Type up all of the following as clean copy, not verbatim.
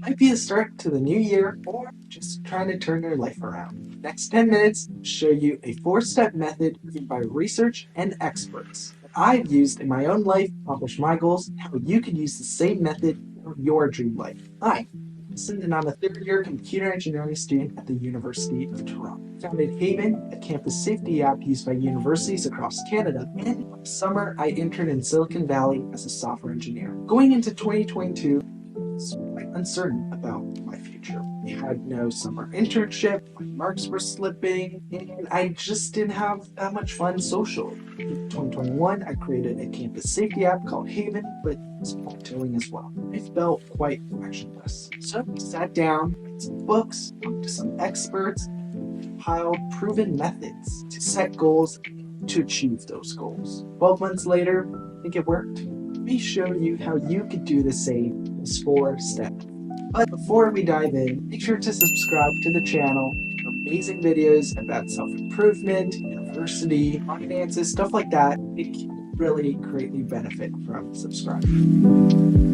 Might be a start to the new year or just trying to turn your life around. Next 10 minutes, I'll show you a 4-step method given by research and experts that I've used in my own life to accomplish my goals, and how you can use the same method for your dream life. Hi, and I'm a third-year computer engineering student at the University of Toronto. I founded Haven, a campus safety app used by universities across Canada, and last summer I interned in Silicon Valley as a software engineer. Going into 2022, I was quite uncertain about my future. I had no summer internship, my marks were slipping, and I just didn't have that much fun socially. In 2021, I created a campus safety app called Haven, but it's plateauing as well. I felt quite directionless. So I sat down, read some books, talked to some experts, and compiled proven methods to set goals to achieve those goals. 12 months later, I think it worked. Let me show you how you could do the same in this 4-step. But before we dive in, make sure to subscribe to the channel for amazing videos about self-improvement, university, finances, stuff like that. It can really greatly benefit from subscribing.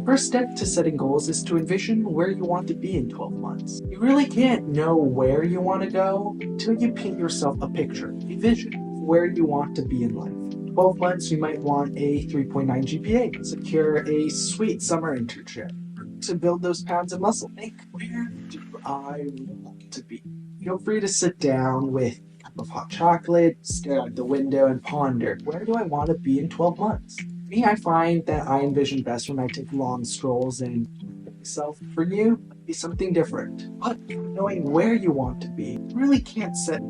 First step to setting goals is to envision where you want to be in 12 months. You really can't know where you want to go until you paint yourself a picture, a vision of where you want to be in life. 12 months, you might want a 3.9 GPA, secure a sweet summer internship, to build those pounds of muscle. Think, where do I want to be? Feel free to sit down with a cup of hot chocolate, stare out the window, and ponder, where do I want to be in 12 months? Me, I find that I envision best when I take long strolls and myself. For you, it might be something different. But knowing where you want to be, you really can't set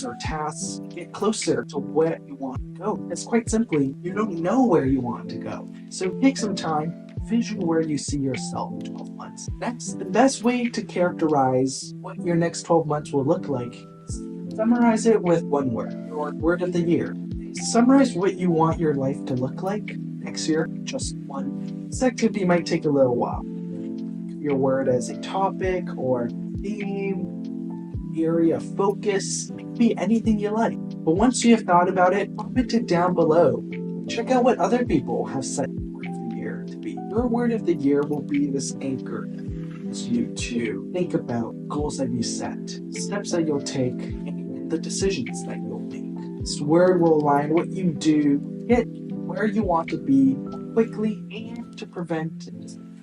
or tasks to get closer to where you want to go. It's quite simply, you don't know where you want to go. So take some time, vision where you see yourself in 12 months. Next, the best way to characterize what your next 12 months will look like is summarize it with one word, your word of the year. Summarize what you want your life to look like next year, just one. This activity might take a little while. Your word as a topic or theme, area of focus, it can be anything you like. But once you have thought about it, comment it down below. Check out what other people have set your word of the year to be. Your word of the year will be this anchor that allows you to think about goals that you set, steps that you'll take, and the decisions that you'll make. This word will align what you do, get where you want to be quickly, and to prevent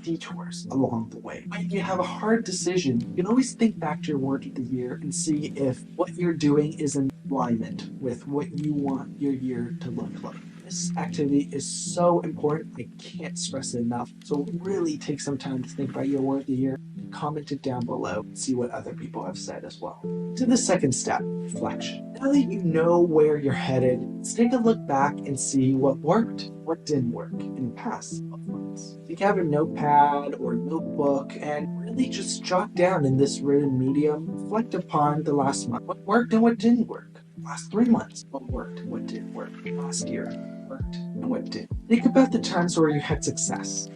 detours along the way. When you have a hard decision, you can always think back to your word of the year and see if what you're doing is in alignment with what you want your year to look like. This activity is so important, I can't stress it enough. So really take some time to think about your word of the year, comment it down below, and see what other people have said as well. To the second step, reflection. Now that you know where you're headed, let's take a look back and see what worked, what didn't work in the past 12 months. You can have a notepad or notebook and really just jot down in this written medium, reflect upon the last month, what worked and what didn't work. Last 3 months, what worked and what didn't work. Last year, what worked and what didn't. Think about the times where you had success,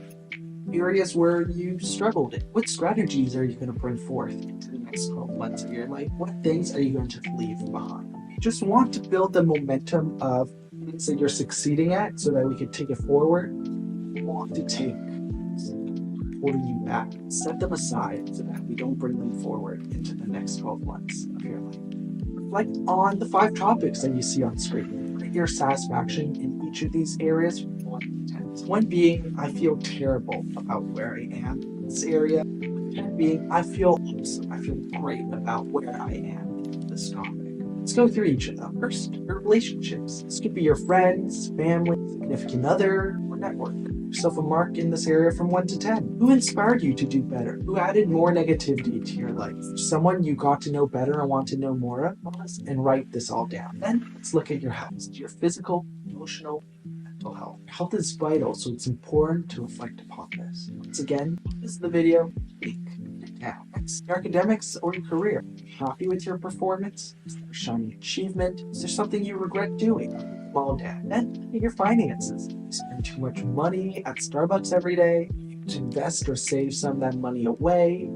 areas where you struggled. What strategies are you going to bring forth into the next 12 months of your life? What things are you going to leave behind? You just want to build the momentum of things that you're succeeding at so that we can take it forward. You want to take holding you back, set them aside so that we don't bring them forward into the next 12 months of your life. Reflect on the 5 topics that you see on screen. Rate your satisfaction in each of these areas from 1 to 10. 1 being, I feel terrible about where I am in this area. 10 being, I feel awesome. I feel great about where I am in this topic. Let's go through each of them. First, your relationships. This could be your friends, family, significant other, or network. Yourself a mark in this area from 1 to 10. Who inspired you to do better? Who added more negativity to your life? Someone you got to know better and want to know more of? And write this all down. Then let's look at your health. Your physical, emotional, mental health. Health is vital, so it's important to reflect upon this. Once again, this is the video. Think it down. Next, your academics or your career. Are you happy with your performance? Is there a shining achievement? Is there something you regret doing? All down. Then look at your finances. You spend too much money at Starbucks every day. To invest or save some of that money away.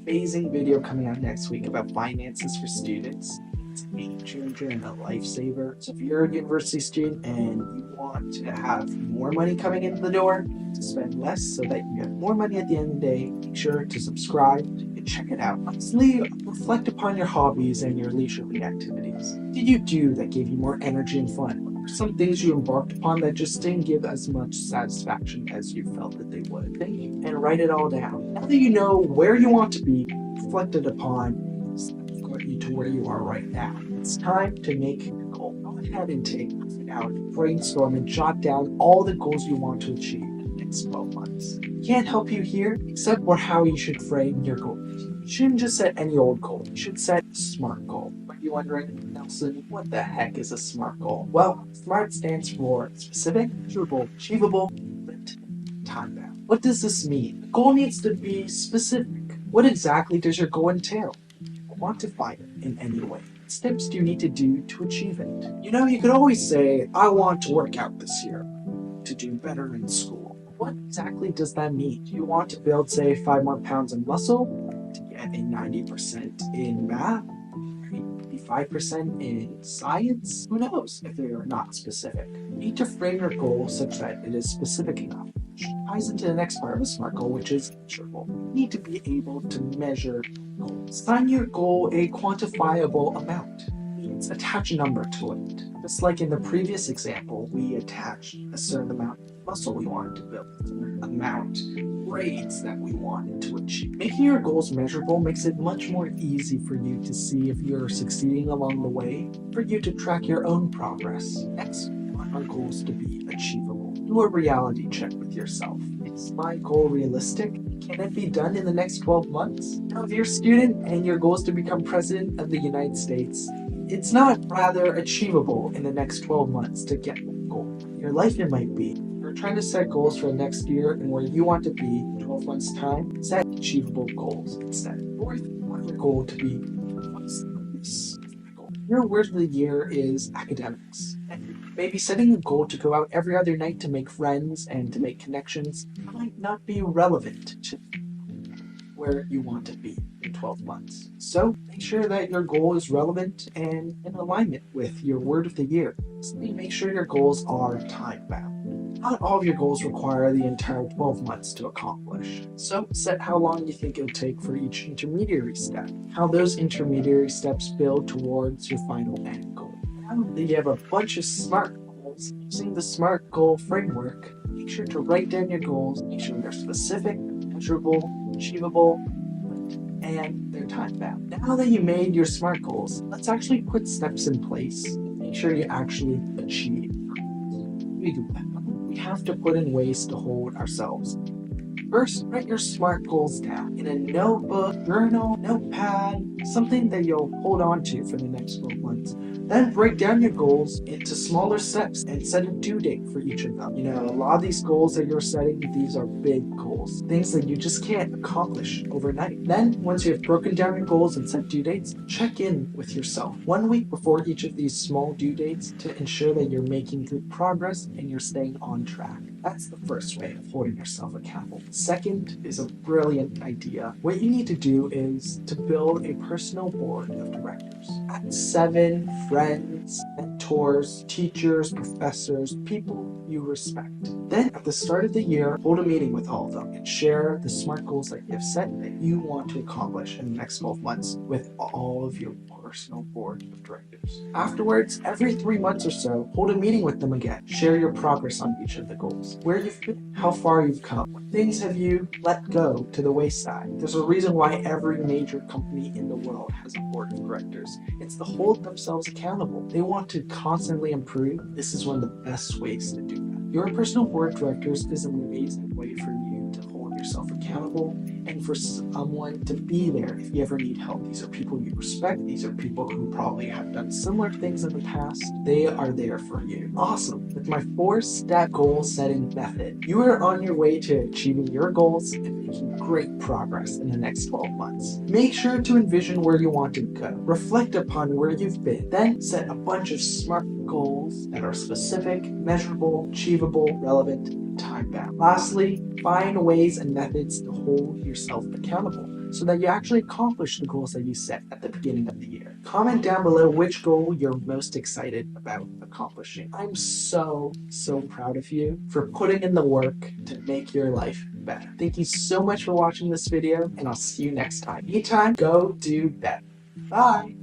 Amazing video coming out next week about finances for students. It's a game changer and a lifesaver. So if you're a university student and you want to have more money coming in the door, to spend less so that you get more money at the end of the day, make sure to subscribe and check it out. Lastly, reflect upon your hobbies and your leisurely activities. What did you do that gave you more energy and fun? What were some things you embarked upon that just didn't give as much satisfaction as you felt that they would? Think and write it all down. Now that you know where you want to be, reflected upon got you to where you are right now. It's time to make a goal. Go ahead and take an hour to brainstorm and jot down all the goals you want to achieve in the next 12 months. Can't help you here except for how you should frame your goals. You shouldn't just set any old goal. You should set a SMART goal. Are you wondering, Nelson, what the heck is a SMART goal? Well, SMART stands for specific, measurable, achievable, and time-bound. What does this mean? The goal needs to be specific. What exactly does your goal entail? Quantify it in any way. What steps do you need to do to achieve it? You could always say, I want to work out this year to do better in school. What exactly does that mean? Do you want to build, say, 5 more pounds of muscle to get a 90% in math? 5% in science? Who knows if they are not specific? You need to frame your goal such that it is specific enough. Which ties into the next part of a SMART goal, which is measurable. You need to be able to measure goals. Assign your goal a quantifiable amount. Means attach a number to it. Just like in the previous example, we attached a certain amount of muscle we wanted to build, a certain amount grades that we wanted to achieve. Making your goals measurable makes it much more easy for you to see if you're succeeding along the way, for you to track your own progress. Next, we want our goals to be achievable. Do a reality check with yourself. Is my goal realistic? Can it be done in the next 12 months? Now, if you're a student and your goal is to become president of the United States, it's not rather achievable in the next 12 months to get that goal. Your life it might be. You're trying to set goals for next year and where you want to be in 12 months' time, set achievable goals instead. Fourth, you want your goal to be what's this goal? Your word of the year is academics. And maybe setting a goal to go out every other night to make friends and to make connections might not be relevant to where you want to be in 12 months. So make sure that your goal is relevant and in alignment with your word of the year. So make sure your goals are time-bound. Not all of your goals require the entire 12 months to accomplish. So set how long you think it'll take for each intermediary step, how those intermediary steps build towards your final end goal. Now that you have a bunch of SMART goals, using the SMART goal framework, make sure to write down your goals, make sure they're specific, measurable, achievable, and they're time-bound. Now that you made your SMART goals, let's actually put steps in place and make sure you actually achieve. We do that. We have to put in ways to hold ourselves. First, write your SMART goals down in a notebook, journal, notepad, something that you'll hold on to for the next 12 months. Then break down your goals into smaller steps and set a due date for each of them. A lot of these goals that you're setting, these are big goals, things that you just can't accomplish overnight. Then, once you have broken down your goals and set due dates, check in with yourself 1 week before each of these small due dates to ensure that you're making good progress and you're staying on track. That's the first way of holding yourself accountable. Second is a brilliant idea. What you need to do is to build a personal board of directors. Add 7 friends, mentors, teachers, professors, people you respect. Then, at the start of the year, hold a meeting with all of them and share the SMART goals that you have set that you want to accomplish in the next 12 months with all of your personal board of directors. Afterwards, every 3 months or so, hold a meeting with them again. Share your progress on each of the goals. Where you've been, how far you've come. What things have you let go to the wayside? There's a reason why every major company in the world has a board of directors. It's to hold themselves accountable. They want to constantly improve. This is one of the best ways to do that. Your personal board of directors is an amazing way for you to hold yourself accountable and for someone to be there if you ever need help. These are people you respect. These are people who probably have done similar things in the past. They are there for you. Awesome. With my 4-step goal setting method, you are on your way to achieving your goals and making great progress in the next 12 months. Make sure to envision where you want to go. Reflect upon where you've been. Then set a bunch of SMART goals that are specific, measurable, achievable, relevant, and time-bound. Lastly, find ways and methods to hold yourself accountable so that you actually accomplish the goals that you set at the beginning of the year. Comment down below which goal you're most excited about accomplishing. I'm so proud of you for putting in the work to make your life better. Thank you so much for watching this video, and I'll see you next time. Meantime, go do better. Bye!